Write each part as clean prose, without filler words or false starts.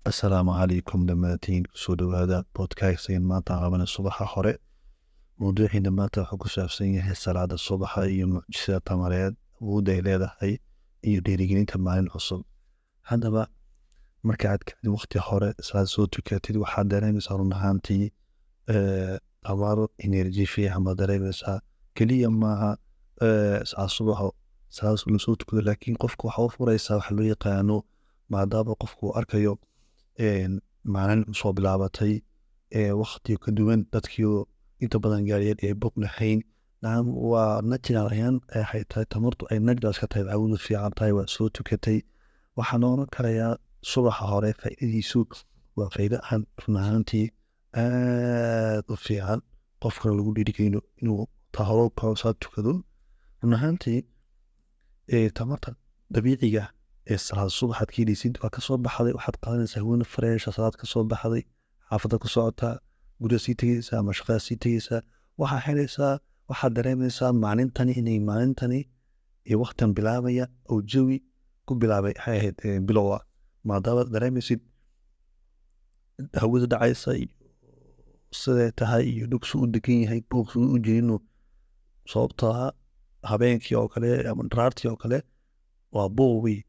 Asalaamu calaykum dhammaantiin kusoo dhawaada podcast-een maanta qabanay subaxa hore. Mawduuciina maanta wuxuu ku saabsan yahay salaada subaxa iyo mucjisada tamareed awoodda ay leedahay iyo dhiirigelinta maalin cusub. Haddaba marka aad kacdid waqti hore salaad soo tukatid waxaad dareemaysaa run ahaantii tamar energy fiican baad dareemaysaa. Keliya maaha salaad subaxo salaad la soo tukado, laakiin qofka waxa u furaysaa waxa loo yaqaano, maadaama qofku uu arkayo maalin soo bilaabatay waqti ka duwan dadkii inta badan gaariyeen ee bog lahayn. Waa natural ayaan waxay tahay tamartu ay natural ka tahay, awood fiican tahay, waa soo tukatay. Waxaan oran karayaa subaxa hore faa'iidadiisu waa faa'iido aan run ahaantii aad u fiican qofkana lagu dhiirigeliyo inuu tahoro kaco salaad tukado. Run ahaantii tamarta dabiiciga salaad subaxaad ka heleysid waa ka soo baxday, waxaad qaadanaysaa haween fresh, salaad ka soo baxday, xaafadda ku socotaa, guriga sii tegeysaa ama shaqada sii tegeysaa, waxaa helaysaa, waxaad dareemaysaa maalintani inay maalintani iyo waqtigan bilaabaya oo jawi ku bilaabay waxay ahayd bilowa, maadaama dareemaysid hawada dhacaysa iyo siday tahay iyo dhugsu u degan yahay, buuqsu u jirino. Sababtoo ah habeenkii oo kale ama dharaartii oo kale waa buuqii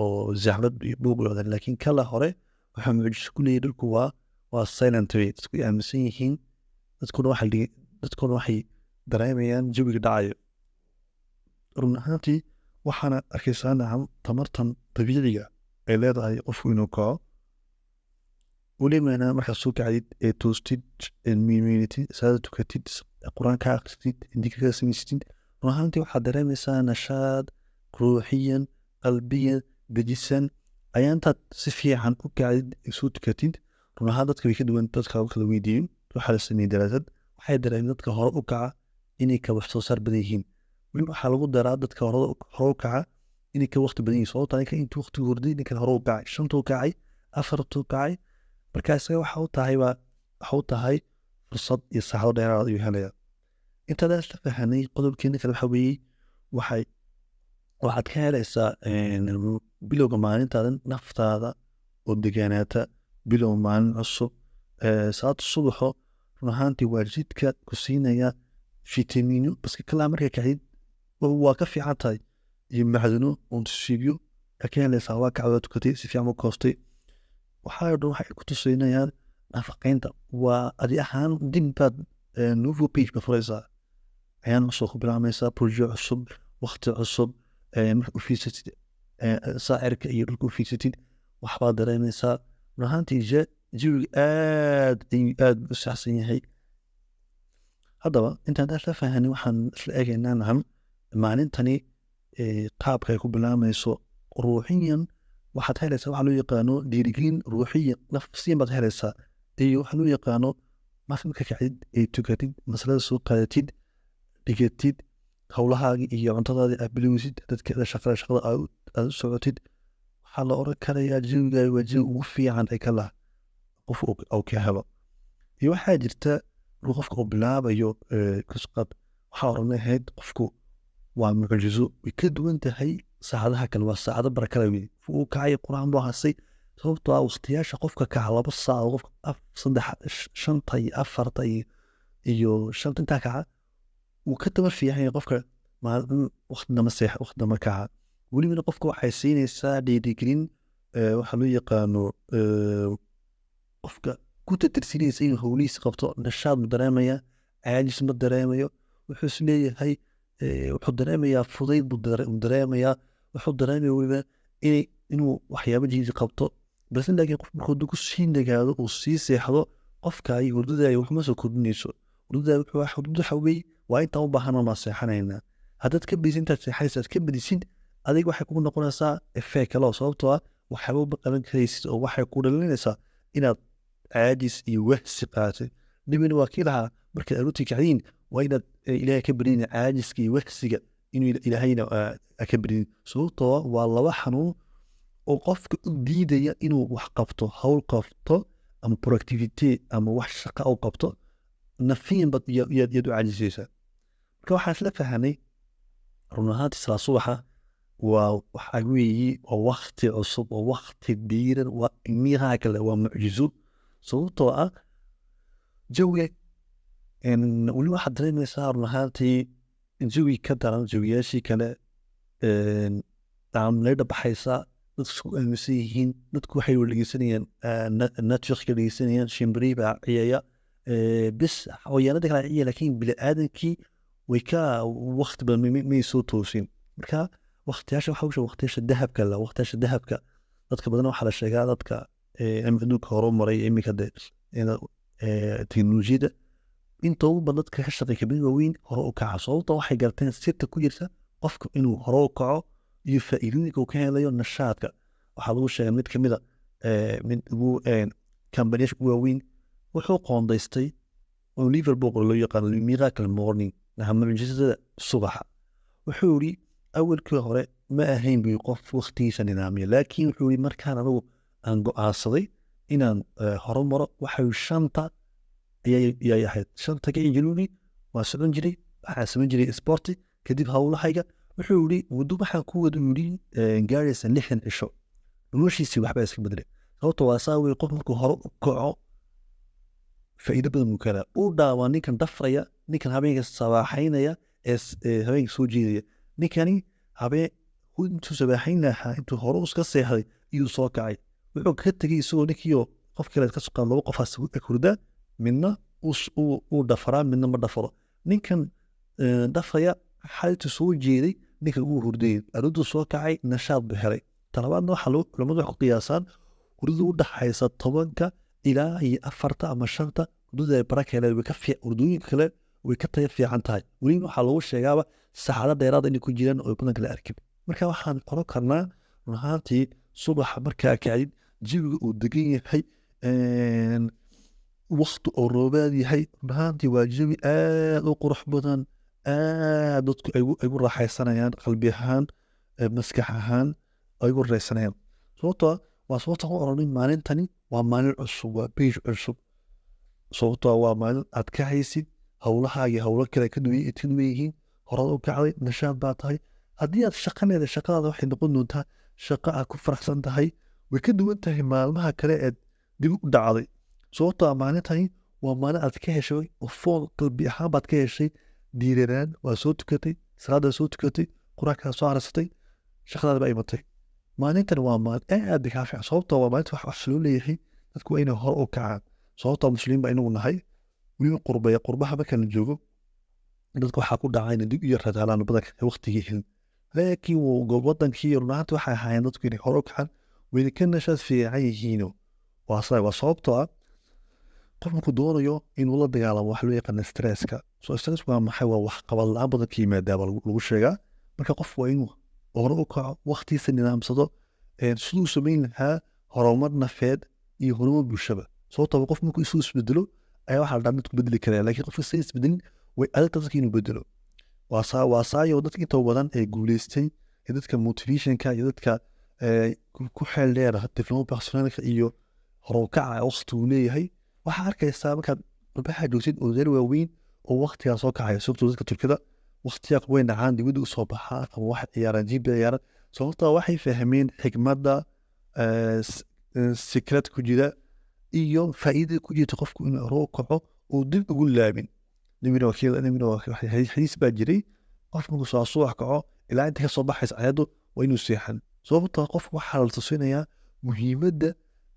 oo zaxmad iyo buuq loodan, laakiin kala hore waxaa mucjiso ku leeyahay dhulku waa silent way, isku aaminsan yihiin dadkuna waxay dareemayaan jawiga dhacayo. Run ahaantii waxaana arkaysaa tamartan dabiiciga ay leedahay qofku inuu kaco. Welibana markaad soo kacdid ee toostid miimeynatid salaada tukatid quraan ka aqristid indika ka samaysatid, run ahaantii waxaad dareemaysaa nashaad ruuxiyan qalbiyan dejisan. Ayaantaad si fiican u kacdid soo tukatid, run ahaan dadka way ka duwan dadka kala weydiiyo. Waxaa la sameeyey daraasad waxay dareemeen dadka hore u kaca inay ka wax soo saar badan yihiin. Weli waxaa lagu daraa dadka hore u kaca inay ka waqti badan yihiin. Sababtoo ah intuu waqti hurday ninkan hore u kacay, shantuu kacay, afartuu kacay, markaas waxa u tahay fursad iyo saacado dheeraad ayuu helayaa. Intaad la fahanay qodobkeena kale waxa weeye waxaad ka helaysaa bilowga maalintaadan naftaada oo degaanaata, bilow maalin cusub. Salaada subaxo run ahaantii waa jidka ku siinaya fitamiino baska kalaa markaa kacdid waa ka fiican tahay, iyo macdano unsibyo ka helaysaa. Waa kacdo tukatay si fiican u koostay, waxaa dhan waxay ku tusinayaan nafaqeynta. waa adi ahaan dib baad nouveau page ka furaysaa, ayaan cusub ku bilaamaysaa, project cusub, waqti cusub. Marka u fiirsatid saacirka iyo dhulka u fiirsatid waxbaad dareemaysaa. run ahaantii jawiga aad u saxsan yahay. Haddaba intaan la fahanay waxaan isla eegaynaa maalintani qaabka ay ku bilaamayso ruuxiyan. waxaad helaysaa waxa loo yaqaano dhiirigelin ruuxiyan nafsiyan baad helaysaa, iyo waxa loo yaqaano marka kacdid ee tukatid masalada soo qaadatid dhigatid howlahaagii iyo cuntadaadii aad bilowsid dadka shaqada aad u socotid. waxaa la oran karayaa jawiga waa jawi ugu fiican ay kala qof oo ka helo. iyo waxaa jirta qofka uu bilaabayo kasqad, waxaa oran lahayd qofku waa mucjiso, way ka duwan tahay saacadaha kale, waa saacado barakada wey. uu kacay quraan buu hasay, sababtoo ah waqtiyaasha qofka kaca 2 saac, qofka shanta iyo afarta iyo shanta intaa kaca wuu ka tamar fiican yahay qofka waqti dama seexa, waqti dama kaca. welibana qofka waxay siinaysaa dhiirigelin waxa loo yaqaano qofka ku tatirsinaysa inuu howlihiisa qabto. nashaad ma dareemaya, caajis ma dareemayo, wuxuu is leeyahay wuxuu dareemayaa fudayd buu dareemayaa, wuxuu dareemaya weliba inuu waxyaabo jiidi qabto. balse laakiin qof markuu ku sii nagaado uu sii seexdo, qofkaay hurdadaay waxma soo kordhinayso. hurdada waxa weeye waa intaan u baahan ma seexanaynaa. haddaad ka badisid intaad seexaysa aad ka badisid, adiga waxay kugu noqonaysaa effect kale, sababtoo ah waxyaabo ma qaban karaysid oo waxay ku dhalinaysaa inaad caajis iyo wahsi qaadatid. dhibina waa kii lahaa markaad aroortii kacdiin waa inaad ilaahay ka barin caajiska iyo wahsiga, inuu ilaahayna ka barin. sababtoo waa laba xanuun oo qofka u diidaya inuu wax qabto, hawl qabto ama productivity ama wax shaqa u qabto, nafiyan bad yaad u caajisaysaa. marka waxaan isla fahanay run ahaantii salaad subaxa waxa weeye waa waqti cusub, waa waqti diiran, waa miracle, waa mucjizo. Sababtoo ah jawiga weli waxaad dareemaysaa run ahaantii jawi ka daran jawiyaashii kale. Leydha baxaysa, dadku isku aaminsan yihiin, dadku waxay dhegeysanayaan Netflix ka dhegeysanayaan, shimbirihi baa ciyaya, bis xayawaanada kale ciya, laakiin bini'aadankii way ka waqti badan may soo toosin. Marka waqtiyaasha waxa weeye waqtiyaasha dahabka la waqtiyaasha dahabka dadka badan waxaa la sheegaa dadka adduunka horumaray iminka teknolojiyadda inta ugu badan dadka ka shaqeeya kabir waaweyn hore u kaca. Sababta waxay garteen sirta ku jirta qofka inuu hore u kaco iyo faa'iidooyinka uu ka helayo nashaadka. Waxaa lagu sheegay mid ka mid a mid ugu kambaniyasha ugu waaweyn wuxuu qoondaystay oo Liverpool loo yaqaano miracle morning mucjisada subaxa. Wuxuu yiri awalkii hore ma ahayn bii qof waqtigiisa nidaamiya, laakiin wuxuu yiri markaan anigu aan go'aansaday inaan horumaro waxay shanta ayay ahayd. Shanta ka injiluuni waa socon jiray, waxaan samayn jiray sporti kadib hawlahayga. Wuxuu yiri muddo waxaan ku wada yiri gaaraysa 6 cisho noloshiisii waxba iska bedelay. Sababtoo ah saa qof markuu hore u kaco faa'iido badan uu kala u dhaawaa ninkan dafraya, ninkan habeenka sabaaxaynaya habeenka soo jeedaya. Ninkani habeen intuu sabaaxayn lahaa intuu hore iska seexday iyuu soo kacay. Wuxuu ka tegay isagoo ninkiyo qof kale ka soo laba qof hurda, midna uu dhafaraa, midna ma dhafaro. Ninkan dafraya xaltu soo jeeday, ninkan uu hurday, aroortu soo kacay, nashaad buu helay. Talabaadna waxa culimadu wax ku qiyaasaan hurdada u dhaxaysa 10 ilaa 4 ama 5 hurdada barakeeda way ka hurdooyinka kale way ka tayo fiican tahay. Weli waxaa lagu sheegaaba saacado dheeraad inay ku jiraan oo badan kala arkin. Marka waxaan qoran karnaa run ahaantii subaxa markaa kacdid jawiga uu degan yahay waqti oo roobaad yahay run ahaantii waa jawi aad u qurux badan, aad dadku ay ugu raaxaysanayaan qalbi ahaan, maskax ahaan ay ugu raaxaysanayaan. Sababtoo ah waa sababta u oranay maalintani waa maalin cusub, waa page cusub. Sababtoo ah waa maalin aad ka haysid hawlahaaga hawlo kale ka duwan yihiin, horad u kacday, nashaad baa tahay. Haddii aad shaqadeeda shaqadaada waxay noqon doontaa shaqo aad ku faraxsan tahay, way ka duwan tahay maalmaha kale ee dib u dhacday. Sababtoo ah maalintani waa maalin aad ka heshay oo fool qalbi ahaan baad ka heshay diiraraan, waa soo tukatay, salaada soo tukatay, quraanka soo akhrisatay, shaqadaada baa imatay. Maalintan waa maalin aad ka fiican. Sababtoo waa maalinta wax loo leeyahay dadku waa inay hore u kacaan. Sababtoo muslimiin baa inagu nahay weli qurbaha marka la joogo dadka waxaa ku dhacay inay dib iyo radaalaan badanka waqtigii helin. Laakiin wadankii run ahaantii waxay ahaayeen dadku inay hore u kacaan wayna ka nashaad fiican yihiino. Waa sababtoo ah qof markuu doonayo inuu la dagaalamo wax loo yaqaan stresska. Stress waa maxay? Waa wax qabad la'aan badan ka yimaada lagu sheegaa. Marka qof waa inuu hore u kaco, waqtigiisa nidaamsado, siduu samayn lahaa horumar nafeed iyo horumar bulshaba. Sababtoo qof markuu isu isbedelo ayaa waxa la dhahaa mid ku bedeli kara, laakiin qofka si isbedelin way adag tahay inuu bedelo. Waa saayo dadka inta badan ee guuleystay ee dadka motivationka iyo dadka ku xeel dheer development personalka iyo hore u kaca waqti uu leeyahay. Waxaa arkaysaa markaad qurbaha joogtid oo reer waaweyn oo waqtigaa soo kacaya. Sababtoo dadka Turkida waqtiga way dhacaan dibadda u soo baxaan ama wax ciyaaraan jiib ciyaaraan. Sababtoo waxay fahmeen xikmadda secret ku jira iyo faa'iidada ku jirta qofku inuu hore u kaco oo dib ugu laabin. Nimina xadiis baa jiray qof markuu soo subax kaco ilaa inta ka soo baxaysa ayadu waa inuu seexan. Sababtoo qofku waxaa la tusinayaa muhiimadda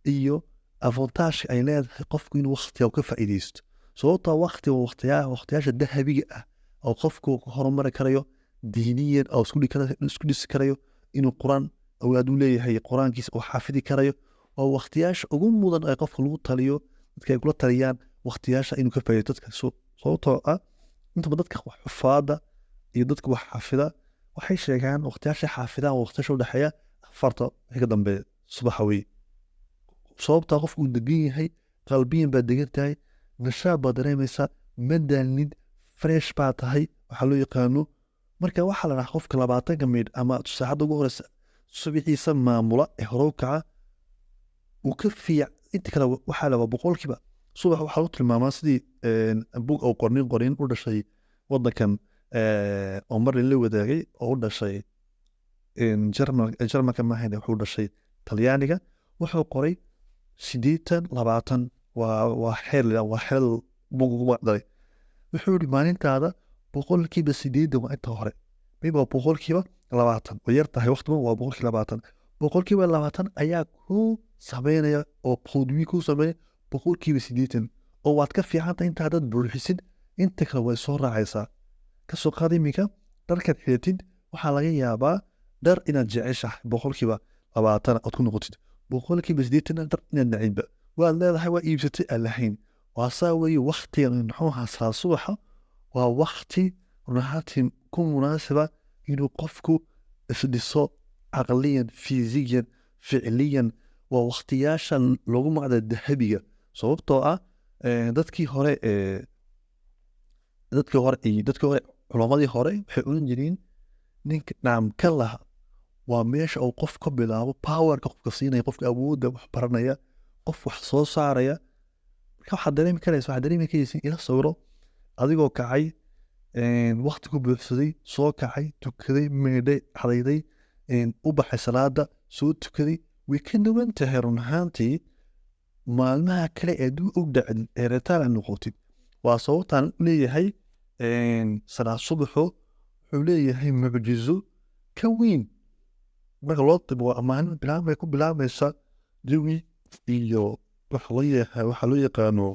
iyo avantage ay leedahay qofku inuu waqtiga ka faa'iideysto. Sababtoo waqtiyaasha dahabiga ah oo qofku horumari karayo diiniyan oo isku dhisi karayo inuu quraan awlaad u leeyahay quraankiisa oo xafidi karayo. waa waqtiyaasha ugu mudan ee qofka lagu taliyo dadka ay kula taliyaan waqtiyaasha inuu ka faa'iido dadka sababtoo ah inta dadka wax xufaada iyo dadka wax xafida waxay sheegaan waqtiyaasha xafidaan waqtiyaasha u dhaxeeya afarta ka dambe subaxa weey sababta qofku uu degan yahay qalbiyan baa degan tahay nashaad baad dareemaysaa madaalnid fresh baa tahay waxaa loo yaqaano marka waxaa la dhahaa qofka 20 minute ama saacad ugu horeysa subaxiisa maamula ee hore u kaca uu ka fiic inta kale waxaa laba boqolkiiba subax waxaa lagu tilmaamaa sidii bug oo qorin u dhashay wadankan oo mar la wadaagay oo u dhashay jarmalka maahayn wuxuu dhashay talyaaniga wuxuu qoray 80-20 waa xeel buugu dhalay wuxuu yidhi maalintaada 80% waa inta hore mayba 20% way yar tahay waqtigan waa 20% 20% ayaa ku sameynaya oo produit ku sameeya 80% oo waad ka fiicanta intaadad buuxisin inta kale way soo raacaysaa kasoo qaad iminka dharkaad xidhatid waxaa laga yaabaa dhar inaad jeceshahay 20% aad ku noqotid 80% dhar inaad nacidba waad leedahay waa iibsatay aan lahayn waa saa weeye waqtigan muxuu ahaa subaxa waa waqti runaatii ku munaasiba inuu qofku isdhiso caqliyan fiisiyan ficliyan waa waqtiyaasha lagu macda dahabiga sababtoo ah dadkii hore culamadii hore waxay oran jireen ninka naamka laha waa meesha uu qof ka bilaabo powerka qofka siinaya qofka awoodda wax baranaya qof wax soo saaraya marka waxaad dareemi karaysa ila sawiro adigoo kacay waqti ku buuxsaday soo kacay tukaday meedhay hadayday u baxay salaada soo tukaday way ka duwan tahay run ahaantii maalmaha kale ee dib u dhacin ee reetaan aad noqotid waa sababtaan leeyahay salaad subaxo wuxuu leeyahay mucjizo ka weyn marka loo tibo maalin bilaabay ku bilaabaysa jawi iyo waxa loo yaqaano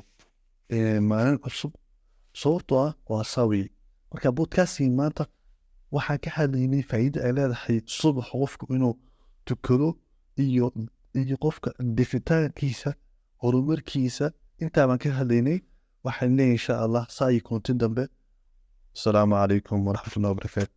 maalin cusub sababtoo ah waa sawi marka podcasting maanta waxaan ka hadlaynay faa'iido ay leedahay subax qofku inuu tukado iyo qofka dhifitaankiisa horumarkiisa intaa baan ka hadlaynay waxaan leeyahay insha allah saa iyo kunti dambe asalaamu calaykum waraxmatullahi wabarakaatu